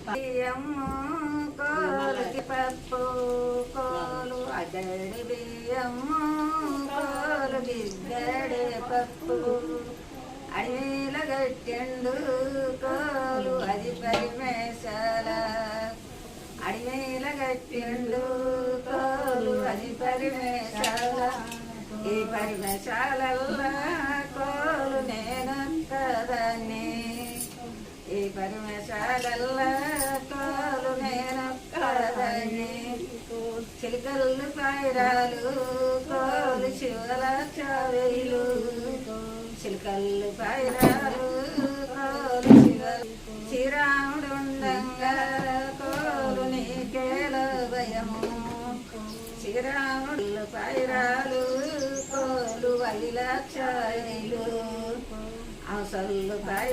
బియ్యము కోలుకి పప్పు కోలు అగడి బియ్యము కోలు బిగ్గడే పప్పు అడవిల గట్టెండు కోలు అది పరిమేశాల అడవిల గట్టెండు కోలు అది పరిమేశాల ఈ పరిమేశాలల్లా కోలు నేనొక్కదాన్ని ఈ పరిమేశాలల్లా కోలు నేనొక్కదాన్ని చిలుకలు పైరాలు కోలు శివల చావేలు చిలుకలు పైరాలు కోలు శివలు శ్రీరాముడుండంగా కోలు నీకేల భయము శ్రీరాముడు పైరాలు కోలు వైలక్షాయిలు అవసలు పై